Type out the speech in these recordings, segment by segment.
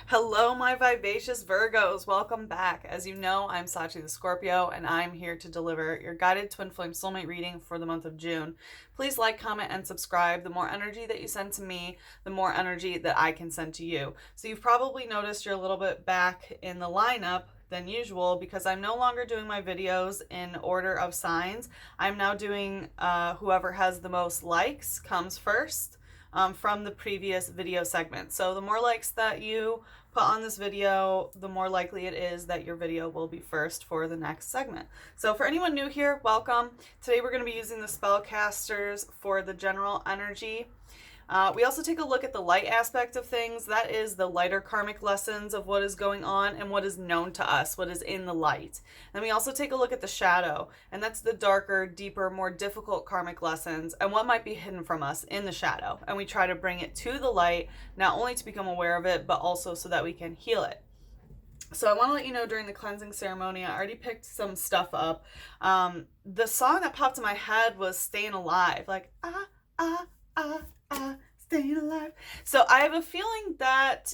Hello, my vivacious Virgos. Welcome back. As you know, I'm Sachi the Scorpio, and I'm here to deliver your guided twin flame soulmate reading for the month of June. Please like, comment, and subscribe. The more energy that you send to me, the more energy that I can send to you. So you've probably noticed you're a little bit back in the lineup than usual because I'm no longer doing my videos in order of signs. I'm now doing whoever has the most likes comes first. From the previous video segment. So the more likes that you put on this video, the more likely it is that your video will be first for the next segment. So for anyone new here, welcome. Today we're going to be using the spellcasters for the general energy. We also take a look at the light aspect of things. That is the lighter karmic lessons of what is going on and what is known to us, what is in the light. And we also take a look at the shadow, and that's the darker, deeper, more difficult karmic lessons and what might be hidden from us in the shadow. And we try to bring it to the light, not only to become aware of it, but also so that we can heal it. So I want to let you know during the cleansing ceremony, I already picked some stuff up. The song that popped in my head was Staying Alive, like, staying alive. So I have a feeling that,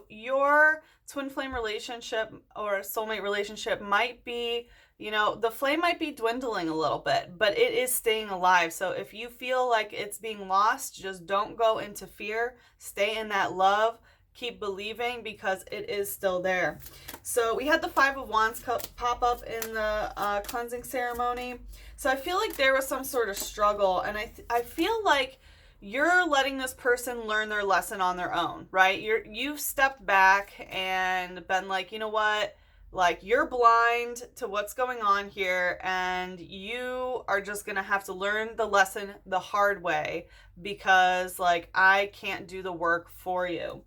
your twin flame relationship or soulmate relationship might be, the flame might be dwindling a little bit, but it is staying alive. So if you feel like it's being lost, just don't go into fear. Stay in that love. Keep believing because it is still there. So we had the Five of Wands pop up in the cleansing ceremony. So I feel like there was some sort of struggle, and I feel like you're letting this person learn their lesson on their own, right? You've stepped back and been like, you know what? Like, you're blind to what's going on here, and you are just going to have to learn the lesson the hard way because, like, I can't do the work for you.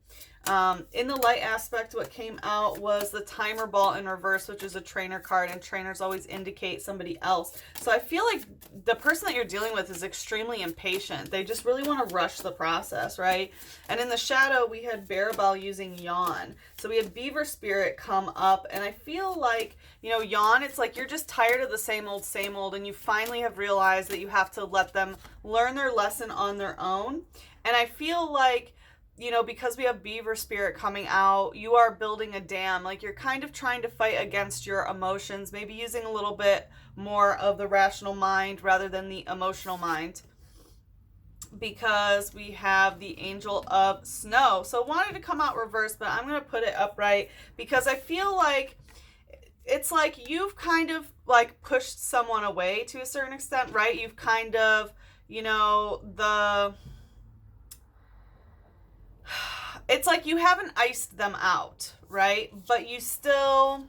In the light aspect, what came out was the timer ball in reverse, which is a trainer card, and trainers always indicate somebody else. So I feel like the person that you're dealing with is extremely impatient. They just really want to rush the process, right? And in the shadow, we had Barabel using yawn. So we had Beaver Spirit come up, and I feel like, yawn, it's like you're just tired of the same old, and you finally have realized that you have to let them learn their lesson on their own. And I feel like, because we have Beaver Spirit coming out, you are building a dam. Like, you're kind of trying to fight against your emotions, maybe using a little bit more of the rational mind rather than the emotional mind. Because we have the Angel of Snow. So I wanted to come out reverse, but I'm going to put it upright because I feel like it's like you've kind of like pushed someone away to a certain extent, right? You've kind of, it's like you haven't iced them out, right? But you still,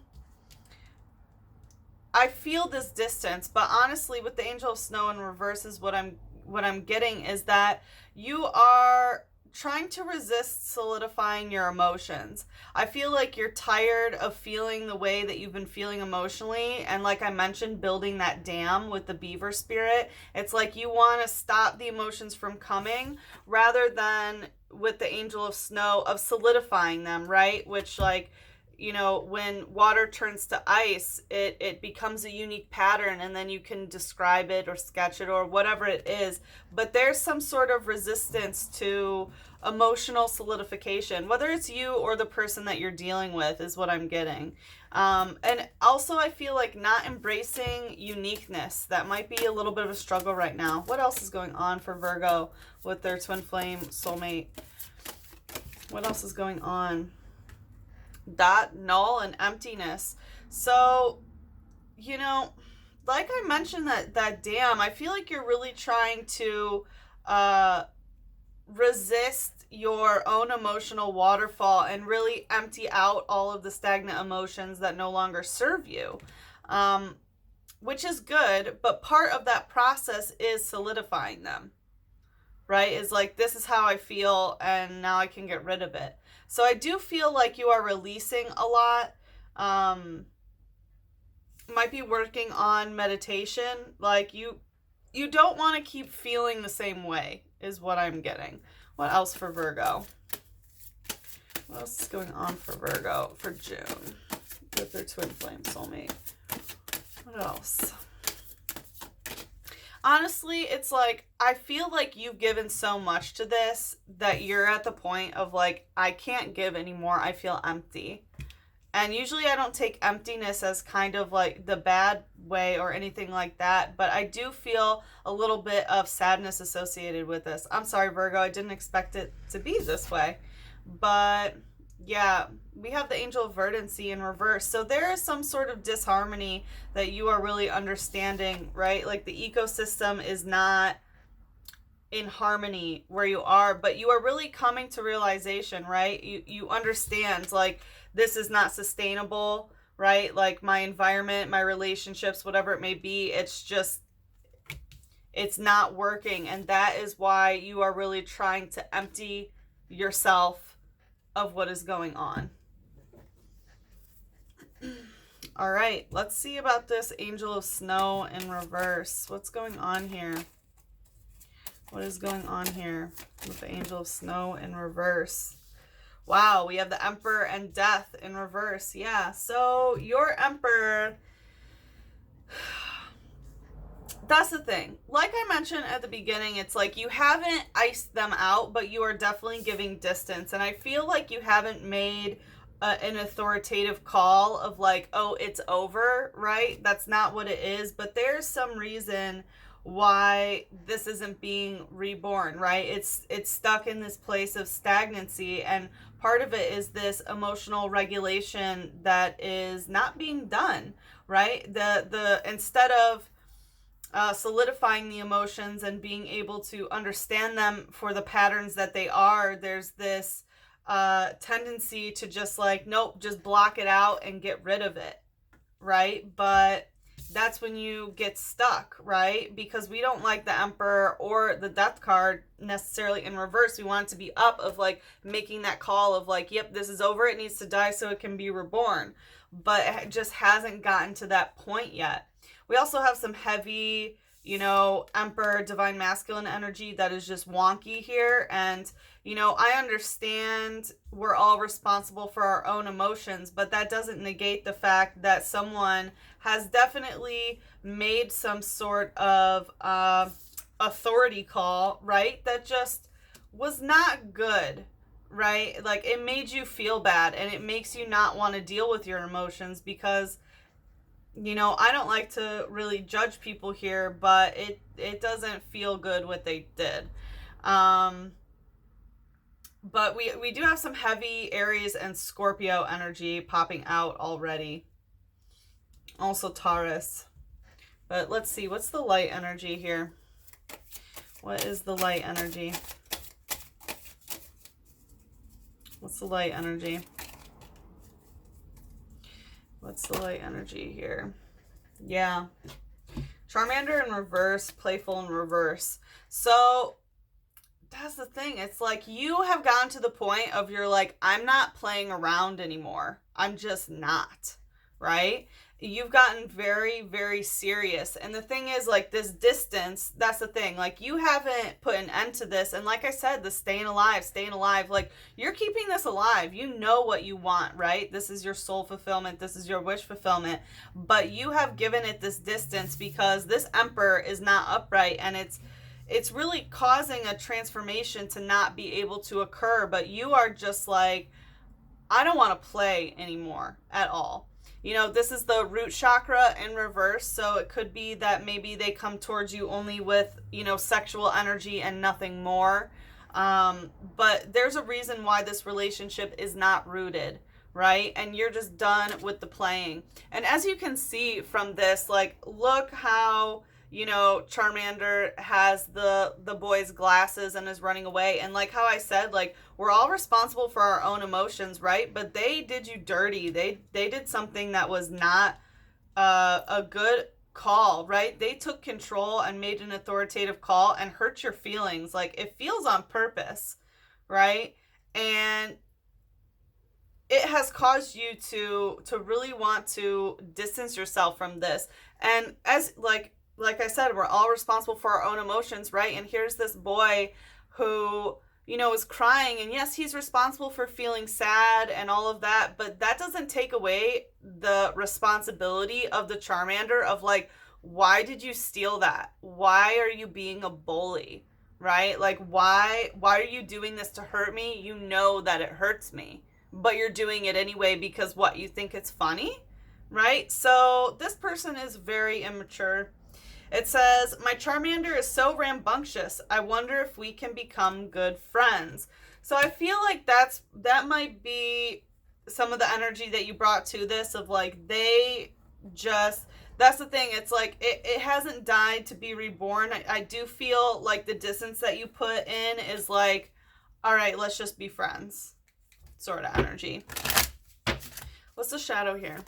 I feel this distance, but honestly, with the Angel of Snow in reverse is what I'm getting is that you are trying to resist solidifying your emotions. I feel like you're tired of feeling the way that you've been feeling emotionally, and like I mentioned, building that dam with the Beaver Spirit. It's like you want to stop the emotions from coming rather than with the Angel of Snow of solidifying them, right? Which, like, when water turns to ice, it becomes a unique pattern, and then you can describe it or sketch it or whatever it is. But there's some sort of resistance to emotional solidification, whether it's you or the person that you're dealing with, is what I'm getting. And also, I feel like not embracing uniqueness. That might be a little bit of a struggle right now. What else is going on for Virgo with their twin flame soulmate? What else is going on? That null and emptiness. So, like I mentioned, that dam, I feel like you're really trying to resist your own emotional waterfall and really empty out all of the stagnant emotions that no longer serve you, which is good, but part of that process is solidifying them, right? Is like, this is how I feel, and now I can get rid of it. So I do feel like you are releasing a lot. Might be working on meditation. Like, you don't want to keep feeling the same way is what I'm getting. What else for Virgo? What else is going on for Virgo for June with their twin flame soulmate? What else? Honestly, it's like, I feel like you've given so much to this that you're at the point of like, I can't give anymore. I feel empty. And usually I don't take emptiness as kind of like the bad way or anything like that, but I do feel a little bit of sadness associated with this. I'm sorry, Virgo, I didn't expect it to be this way. But yeah, we have the angel of verdancy in reverse. So there is some sort of disharmony that you are really understanding, right? Like the ecosystem is not in harmony where you are, but you are really coming to realization, right? You understand like this is not sustainable, right? Like my environment, my relationships, whatever it may be, it's not working, and that is why you are really trying to empty yourself of what is going on. All right, let's see about this angel of snow in reverse. What's going on here? What is going on here with the angel of snow in reverse? Wow, we have the Emperor and Death in reverse. Yeah, so your Emperor, that's the thing. Like I mentioned at the beginning, it's like you haven't iced them out, but you are definitely giving distance. And I feel like you haven't made an authoritative call of like, oh, it's over, right? That's not what it is. But there's some reason why this isn't being reborn, right? It's stuck in this place of stagnancy, and part of it is this emotional regulation that is not being done, right? The instead of solidifying the emotions and being able to understand them for the patterns that they are, there's this tendency to just like, nope, just block it out and get rid of it, right? But that's when you get stuck, right? Because we don't like the Emperor or the Death card necessarily in reverse. We want it to be up, of like making that call of like, yep, this is over, it needs to die so it can be reborn. But it just hasn't gotten to that point yet. We also have some heavy, Emperor, divine masculine energy that is just wonky here. And, I understand we're all responsible for our own emotions, but that doesn't negate the fact that someone has definitely made some sort of authority call, right? That just was not good, right? Like it made you feel bad, and it makes you not want to deal with your emotions because I don't like to really judge people here, but it doesn't feel good what they did. But we do have some heavy Aries and Scorpio energy popping out already. Also Taurus. But let's see, what's the light energy here? What is the light energy? What's the light energy? What's the light energy here? Yeah. Charmander in reverse, playful in reverse. So that's the thing. It's like you have gotten to the point of you're like, I'm not playing around anymore. I'm just not, right? You've gotten very, very serious. And the thing is, like, this distance, that's the thing. Like, you haven't put an end to this. And like I said, the staying alive, like, you're keeping this alive. You know what you want, right? This is your soul fulfillment. This is your wish fulfillment. But you have given it this distance because this Emperor is not upright, and it's really causing a transformation to not be able to occur. But you are just like, I don't want to play anymore at all. This is the root chakra in reverse, so it could be that maybe they come towards you only with, sexual energy and nothing more. But there's a reason why this relationship is not rooted, right? And you're just done with the playing. And as you can see from this, like, look how, Charmander has the boy's glasses and is running away. And like how I said, like, we're all responsible for our own emotions, right? But they did you dirty. They did something that was not a good call, right? They took control and made an authoritative call and hurt your feelings. Like, it feels on purpose, right? And it has caused you to really want to distance yourself from this. And as like I said, we're all responsible for our own emotions, right? And here's this boy who, is crying. And yes, he's responsible for feeling sad and all of that. But that doesn't take away the responsibility of the Charmander of like, why did you steal that? Why are you being a bully? Right? Like, why are you doing this to hurt me? You know that it hurts me, but you're doing it anyway because what, you think it's funny? Right? So this person is very immature. It says, my Charmander is so rambunctious. I wonder if we can become good friends. So I feel like that might be some of the energy that you brought to this, of like, they just, that's the thing. It's like, it hasn't died to be reborn. I do feel like the distance that you put in is like, all right, let's just be friends sort of energy. What's the shadow here?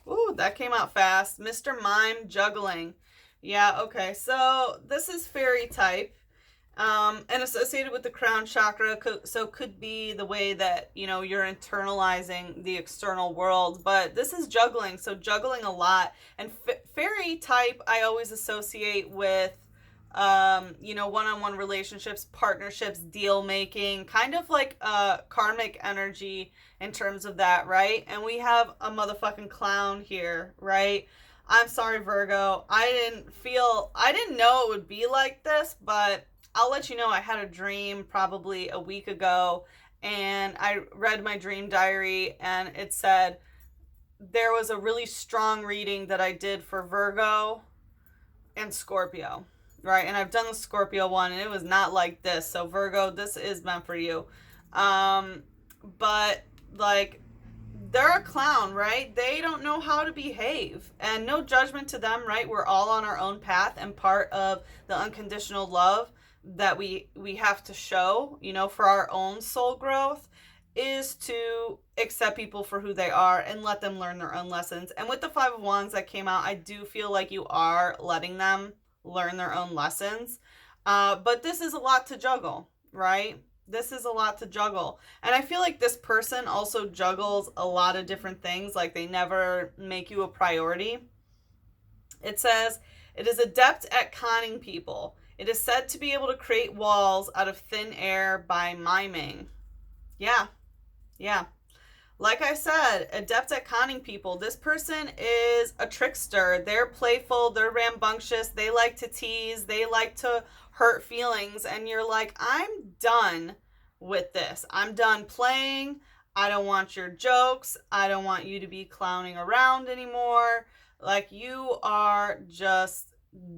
Ooh, that came out fast. Mr. Mime Juggling. Yeah, okay. So this is fairy type. And associated with the crown chakra, so could be the way that, you know, you're internalizing the external world. But this is juggling, so juggling a lot. And fairy type, I always associate with, you know, one-on-one relationships, partnerships, deal making, kind of like karmic energy in terms of that, right? And we have a motherfucking clown here, right? I'm sorry, Virgo. I didn't know it would be like this, but I'll let you know, I had a dream probably a week ago, and I read my dream diary, and it said there was a really strong reading that I did for Virgo and Scorpio, right? And I've done the Scorpio one, and it was not like this. So Virgo, this is meant for you. But like, they're a clown, right? They don't know how to behave, and no judgment to them, right? We're all on our own path, and part of the unconditional love that we have to show, you know, for our own soul growth is to accept people for who they are and let them learn their own lessons. And with the Five of Wands that came out, I do feel like you are letting them learn their own lessons. But this is a lot to juggle, right? This is a lot to juggle. And I feel like this person also juggles a lot of different things. Like, they never make you a priority. It says, it is adept at conning people. It is said to be able to create walls out of thin air by miming. Yeah. Like I said, adept at conning people. This person is a trickster. They're playful. They're rambunctious. They like to tease. They like to hurt feelings. And you're like, I'm done with this. I'm done playing. I don't want your jokes. I don't want you to be clowning around anymore. Like, you are just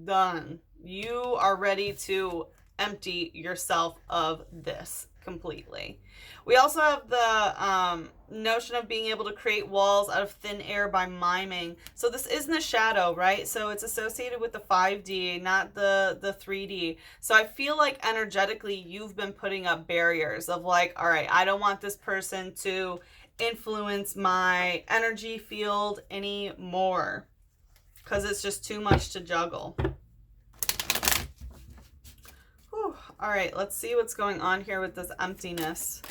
done. You are ready to empty yourself of this completely. We also have the notion of being able to create walls out of thin air by miming. So this isn't a shadow, right? So it's associated with the 5D, not the 3D. So I feel like energetically you've been putting up barriers of like, all right, I don't want this person to influence my energy field anymore because it's just too much to juggle. Whew. All right, let's see what's going on here with this emptiness.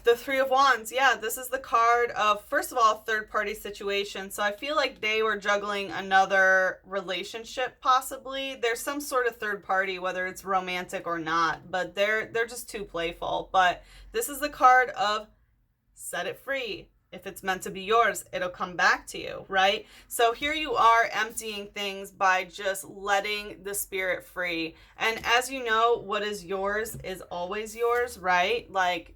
The Three of Wands. Yeah, this is the card of, first of all, third-party situation. So I feel like they were juggling another relationship, possibly. There's some sort of third party, whether it's romantic or not, but they're just too playful. But this is the card of set it free. If it's meant to be yours, it'll come back to you, right? So here you are emptying things by just letting the spirit free. And as you know, what is yours is always yours, right? Like,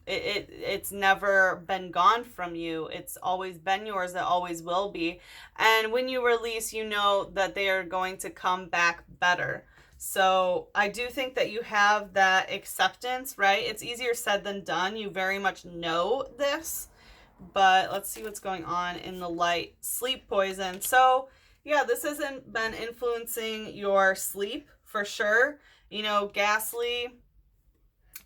it's never been gone from you. It's always been yours. It always will be. And when you release, you know that they are going to come back better. So I do think that you have that acceptance, right? It's easier said than done. You very much know this. But let's see what's going on in the light. Sleep poison. So yeah, this hasn't been influencing your sleep for sure. You know, ghastly.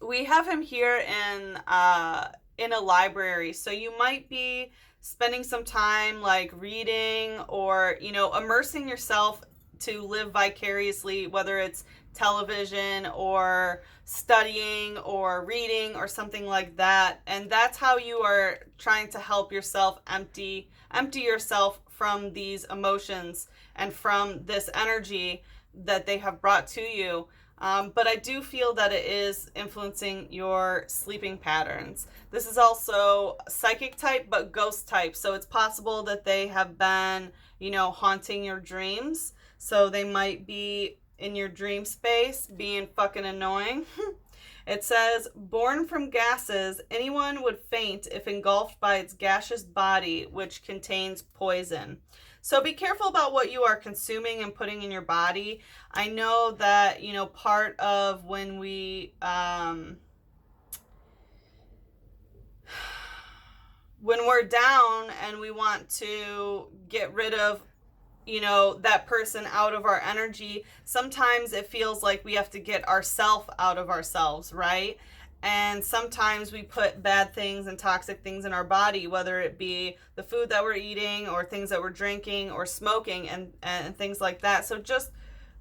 We have him here in a library. So you might be spending some time like reading or, you know, immersing yourself to live vicariously, whether it's television or studying or reading or something like that. And that's how you are trying to help yourself empty yourself from these emotions and from this energy that they have brought to you. But I do feel that it is influencing your sleeping patterns. This is also psychic type, but ghost type. So it's possible that they have been, haunting your dreams. So they might be in your dream space being fucking annoying. It says, born from gases, anyone would faint if engulfed by its gaseous body, which contains poison. So be careful about what you are consuming and putting in your body. I know that, part of when we're down and we want to get rid of that person out of our energy, sometimes it feels like we have to get ourselves out of ourselves, right? And sometimes we put bad things and toxic things in our body, whether it be the food that we're eating or things that we're drinking or smoking and things like that. So just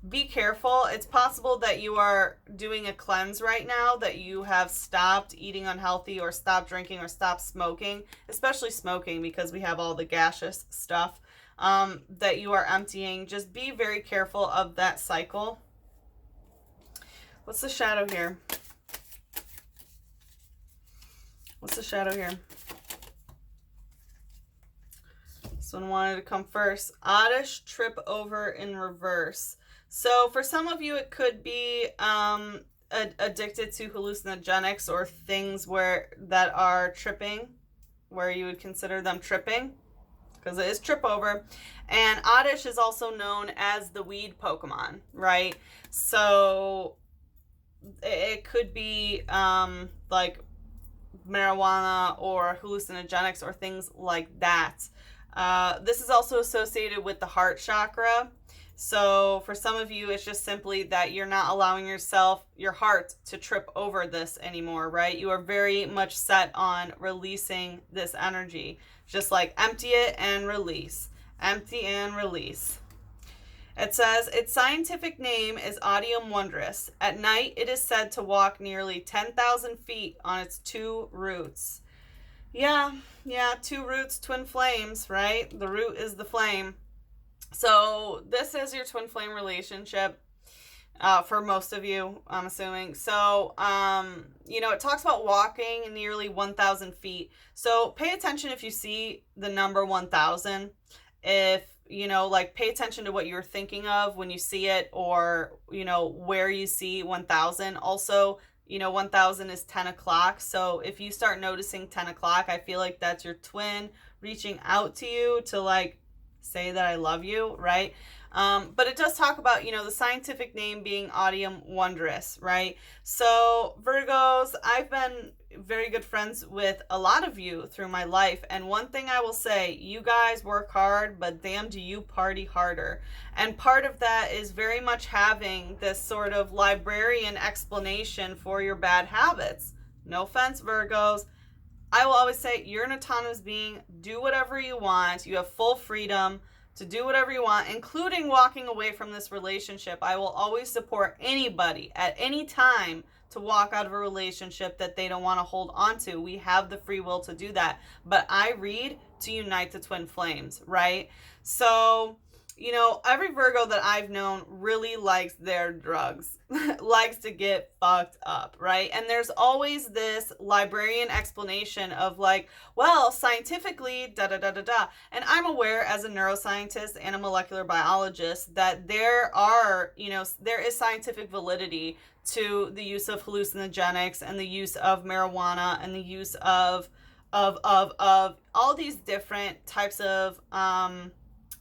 be careful. It's possible that you are doing a cleanse right now, that you have stopped eating unhealthy or stopped drinking or stopped smoking, especially smoking because we have all the gaseous stuff. That you are emptying. Just be very careful of that cycle. What's the shadow here? What's the shadow here? This one wanted to come first. Oddish trip over in reverse. So for some of you, it could be addicted to hallucinogenics or things that are tripping, where you would consider them tripping, because it is trip over. And Oddish is also known as the weed Pokemon, right? So it could be like marijuana or hallucinogenics or things like that. This is also associated with the heart chakra. So for some of you, it's just simply that you're not allowing your heart to trip over this anymore, right? You are very much set on releasing this energy. Just like empty it and release. Empty and release. It says, its scientific name is Odium wondrous. At night, it is said to walk nearly 10,000 feet on its two roots. Yeah, two roots, twin flames, right? The root is the flame. So this is your twin flame relationship for most of you, I'm assuming. So, it talks about walking nearly 1,000 feet. So pay attention if you see the number 1,000. If, pay attention to what you're thinking of when you see it, or, where you see 1,000. Also, 1,000 is 10 o'clock. So if you start noticing 10 o'clock, I feel like that's your twin reaching out to you to say that I love you, right? But it does talk about, the scientific name being Odium wondrous, right? So Virgos, I've been very good friends with a lot of you through my life. And one thing I will say, you guys work hard, but damn do you party harder. And part of that is very much having this sort of librarian explanation for your bad habits. No offense, Virgos. I will always say you're an autonomous being. Do whatever you want. You have full freedom to do whatever you want, including walking away from this relationship. I will always support anybody at any time to walk out of a relationship that they don't want to hold on to. We have the free will to do that. But I read to unite the twin flames, right? So, every Virgo that I've known really likes their drugs, likes to get fucked up, right? And there's always this librarian explanation of scientifically, da-da-da-da-da. And I'm aware as a neuroscientist and a molecular biologist that there is scientific validity to the use of hallucinogenics and the use of marijuana and the use of all these different types of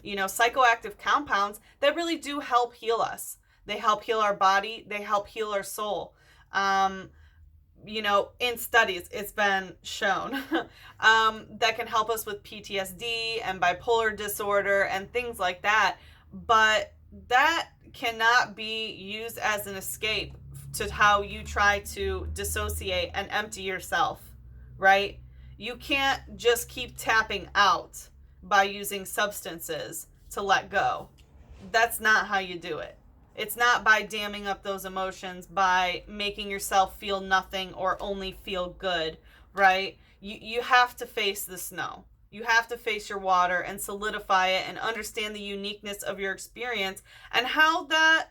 psychoactive compounds that really do help heal us. They help heal our body. They help heal our soul. In studies, it's been shown that can help us with PTSD and bipolar disorder and things like that. But that cannot be used as an escape to how you try to dissociate and empty yourself, right? You can't just keep tapping out by using substances to let go. That's not how you do it. It's not by damming up those emotions, by making yourself feel nothing or only feel good, right? You have to face the snow. You have to face your water and solidify it and understand the uniqueness of your experience and how that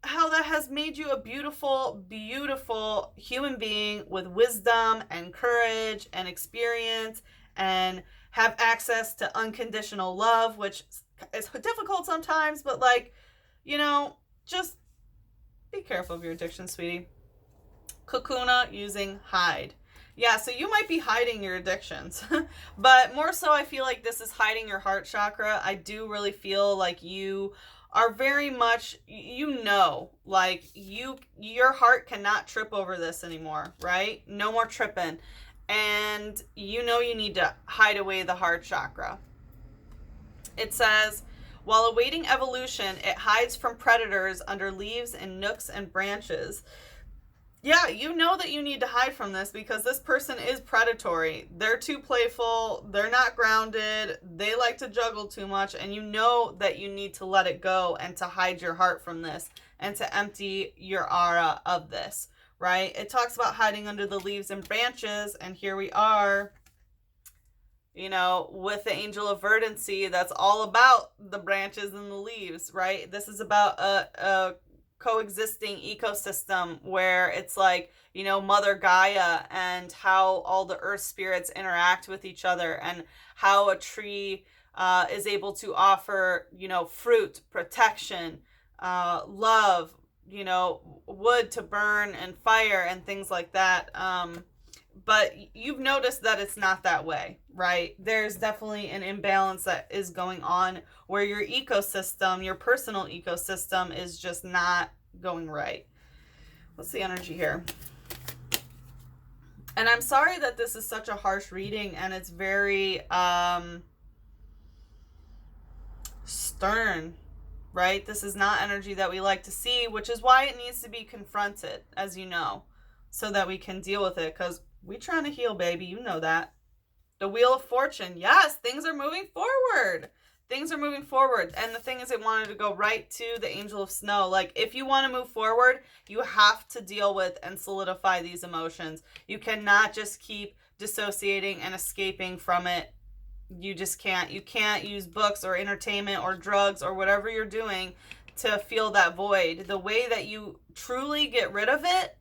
how that has made you a beautiful, beautiful human being with wisdom and courage and experience, and have access to unconditional love, which is difficult sometimes, but like, just be careful of your addiction, sweetie. Kakuna using hide. Yeah, so you might be hiding your addictions, but more so I feel like this is hiding your heart chakra. I do really feel like you are very much, like your heart cannot trip over this anymore, right? No more tripping. And you need to hide away the heart chakra. It says, while awaiting evolution, it hides from predators under leaves and nooks and branches. Yeah, you know that you need to hide from this because this person is predatory. They're too playful. They're not grounded. They like to juggle too much. And you know that you need to let it go and to hide your heart from this and to empty your aura of this, right? It talks about hiding under the leaves and branches. And here we are, with the angel of verdancy. That's all about the branches and the leaves, right? This is about a coexisting ecosystem where it's like, Mother Gaia and how all the earth spirits interact with each other, and how a tree is able to offer, fruit, protection, love, wood to burn and fire and things like that. But you've noticed that it's not that way, right? There's definitely an imbalance that is going on where your ecosystem, your personal ecosystem, is just not going right. What's the energy here? And I'm sorry that this is such a harsh reading and it's very stern, right? This is not energy that we like to see, which is why it needs to be confronted, as you know, so that we can deal with it, because we're trying to heal, baby. You know that. The Wheel of Fortune. Yes, things are moving forward. Things are moving forward. And the thing is, it wanted to go right to the Angel of Snow. Like, if you want to move forward, you have to deal with and solidify these emotions. You cannot just keep dissociating and escaping from it. You just can't. You can't use books or entertainment or drugs or whatever you're doing to fill that void. The way that you truly get rid of it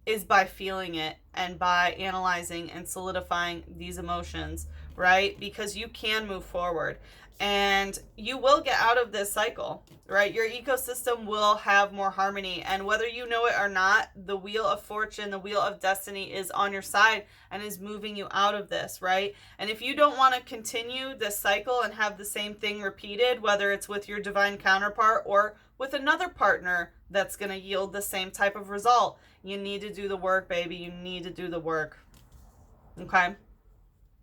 is by feeling it and by analyzing and solidifying these emotions, right? Because you can move forward and you will get out of this cycle, right? Your ecosystem will have more harmony, and whether you know it or not, the Wheel of Fortune, the Wheel of Destiny is on your side and is moving you out of this, right? And if you don't want to continue this cycle and have the same thing repeated, whether it's with your divine counterpart or with another partner that's going to yield the same type of result, you need to do the work, baby. You need to do the work. Okay?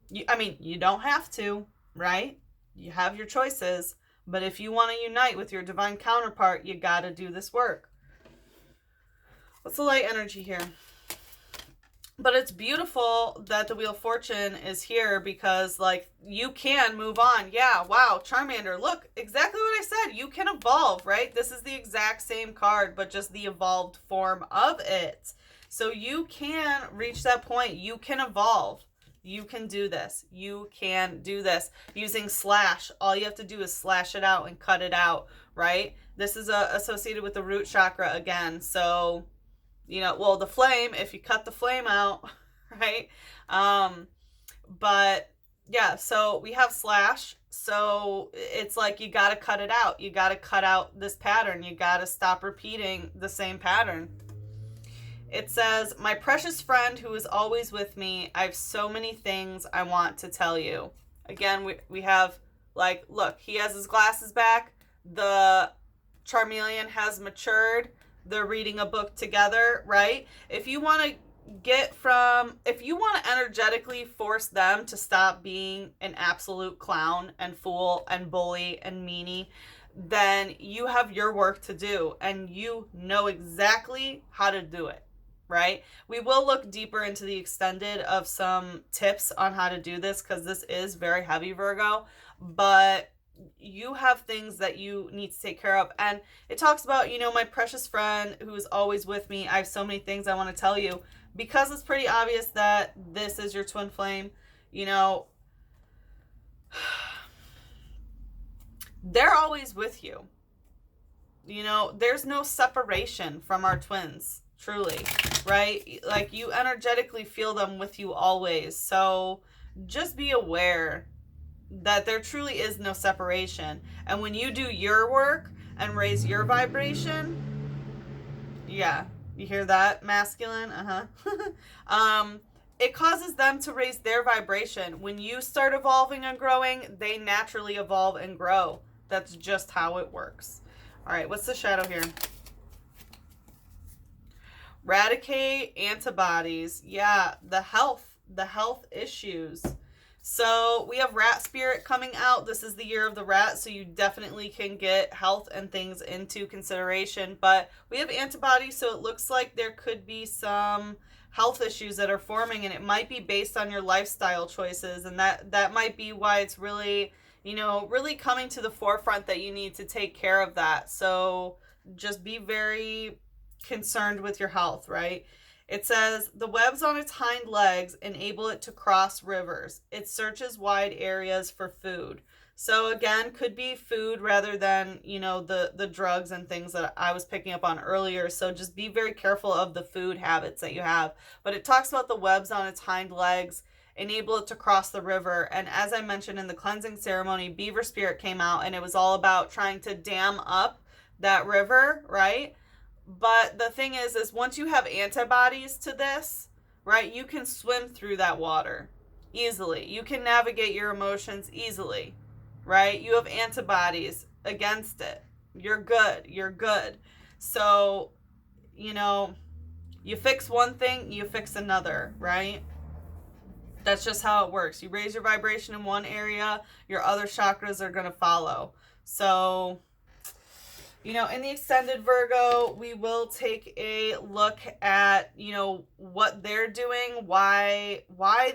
You don't have to, right? You have your choices. But if you want to unite with your divine counterpart, you got to do this work. What's the light energy here? But it's beautiful that the Wheel of Fortune is here because, like, you can move on. Yeah, wow, Charmander, look, exactly what I said. You can evolve, right? This is the exact same card, but just the evolved form of it. So you can reach that point. You can evolve. You can do this. You can do this. Using slash, all you have to do is slash it out and cut it out, right? This is associated with the root chakra again, so... the flame, if you cut the flame out, right? But yeah, so we have slash. So it's like, you got to cut it out. You got to cut out this pattern. You got to stop repeating the same pattern. It says, my precious friend who is always with me, I have so many things I want to tell you. Again, we have, like, look, he has his glasses back. The Charmeleon has matured. They're reading a book together, right? If you want to energetically force them to stop being an absolute clown and fool and bully and meanie, then you have your work to do and you know exactly how to do it, right? We will look deeper into the extended of some tips on how to do this because this is very heavy, Virgo, but you have things that you need to take care of. And it talks about, my precious friend who is always with me. I have so many things I want to tell you, because it's pretty obvious that this is your twin flame. They're always with you. you know, there's no separation from our twins, truly, right? Like, you energetically feel them with you always. So just be aware that there truly is no separation. And when you do your work and raise your vibration, yeah, you hear that, masculine? It causes them to raise their vibration. When you start evolving and growing, they naturally evolve and grow. That's just how it works. All right, what's the shadow here? Eradicate antibodies. Yeah, the health issues. So we have rat spirit coming out. This is the year of the rat, so you definitely can get health and things into consideration. But we have antibodies, so it looks like there could be some health issues that are forming, and it might be based on your lifestyle choices, and that might be why it's really, you know, really coming to the forefront that you need to take care of that. So just be very concerned with your health, right? It says, the webs on its hind legs enable it to cross rivers. It searches wide areas for food. So again, could be food rather than, you know, the drugs and things that I was picking up on earlier. So just be very careful of the food habits that you have. But it talks about the webs on its hind legs enable it to cross the river. And as I mentioned in the cleansing ceremony, beaver spirit came out, and it was all about trying to dam up that river, right? But the thing is once you have antibodies to this, right, you can swim through that water easily. You can navigate your emotions easily, right? You have antibodies against it. You're good. You're good. So, you know, you fix one thing, you fix another, right? That's just how it works. You raise your vibration in one area, your other chakras are going to follow. So, you know, in the extended Virgo, we will take a look at, you know, what they're doing, why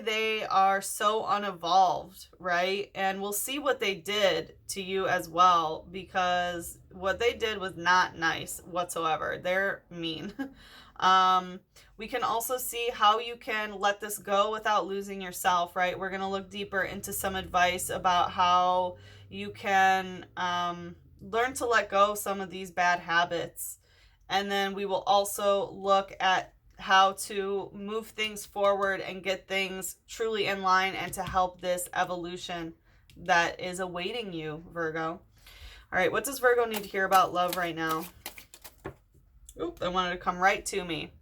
they are so unevolved, right? And we'll see what they did to you as well, because what they did was not nice whatsoever. They're mean. We can also see how you can let this go without losing yourself, right? We're going to look deeper into some advice about how you can learn to let go of some of these bad habits. And then we will also look at how to move things forward and get things truly in line and to help this evolution that is awaiting you, Virgo. All right, what does Virgo need to hear about love right now? Oop, I wanted to come right to me.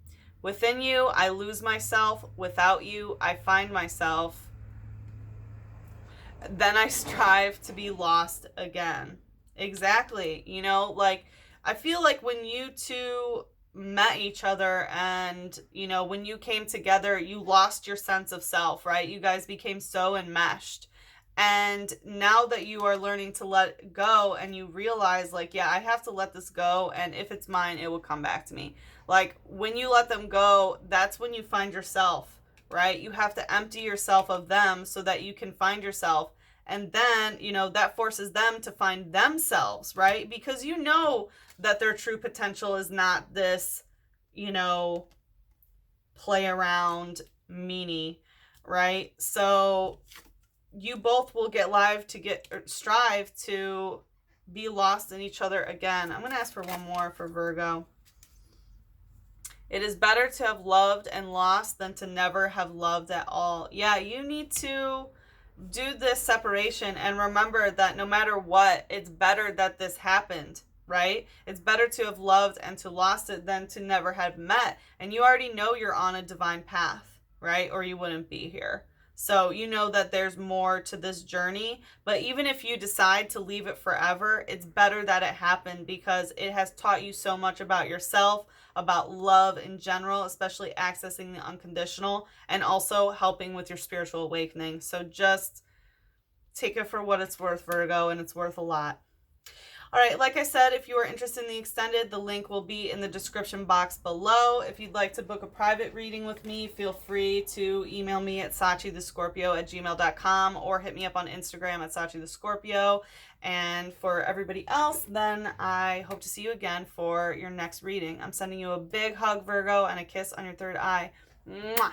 Within you, I lose myself. Without you, I find myself. Then I strive to be lost again. Exactly. You know, like, I feel like when you two met each other and, you know, when you came together, you lost your sense of self, right? You guys became so enmeshed. And now that you are learning to let go and you realize, like, yeah, I have to let this go, and if it's mine, it will come back to me. Like, when you let them go, that's when you find yourself, right? You have to empty yourself of them so that you can find yourself. And then, you know, that forces them to find themselves, right? Because you know that their true potential is not this, you know, play around meanie, right? So you both will strive to be lost in each other again. I'm going to ask for one more for Virgo. It is better to have loved and lost than to never have loved at all. Yeah, you need to do this separation and remember that no matter what, it's better that this happened, right? It's better to have loved and to lost it than to never have met. And you already know you're on a divine path, right? Or you wouldn't be here. So you know that there's more to this journey, but even if you decide to leave it forever, it's better that it happened because it has taught you so much about yourself, about love in general, especially accessing the unconditional, and also helping with your spiritual awakening. So just take it for what it's worth, Virgo, and it's worth a lot. All right, like I said, if you are interested in the extended, the link will be in the description box below. If you'd like to book a private reading with me, feel free to email me at sachithescorpio@gmail.com or hit me up on Instagram at sachithescorpio. And for everybody else, then I hope to see you again for your next reading. I'm sending you a big hug, Virgo, and a kiss on your third eye. Mwah!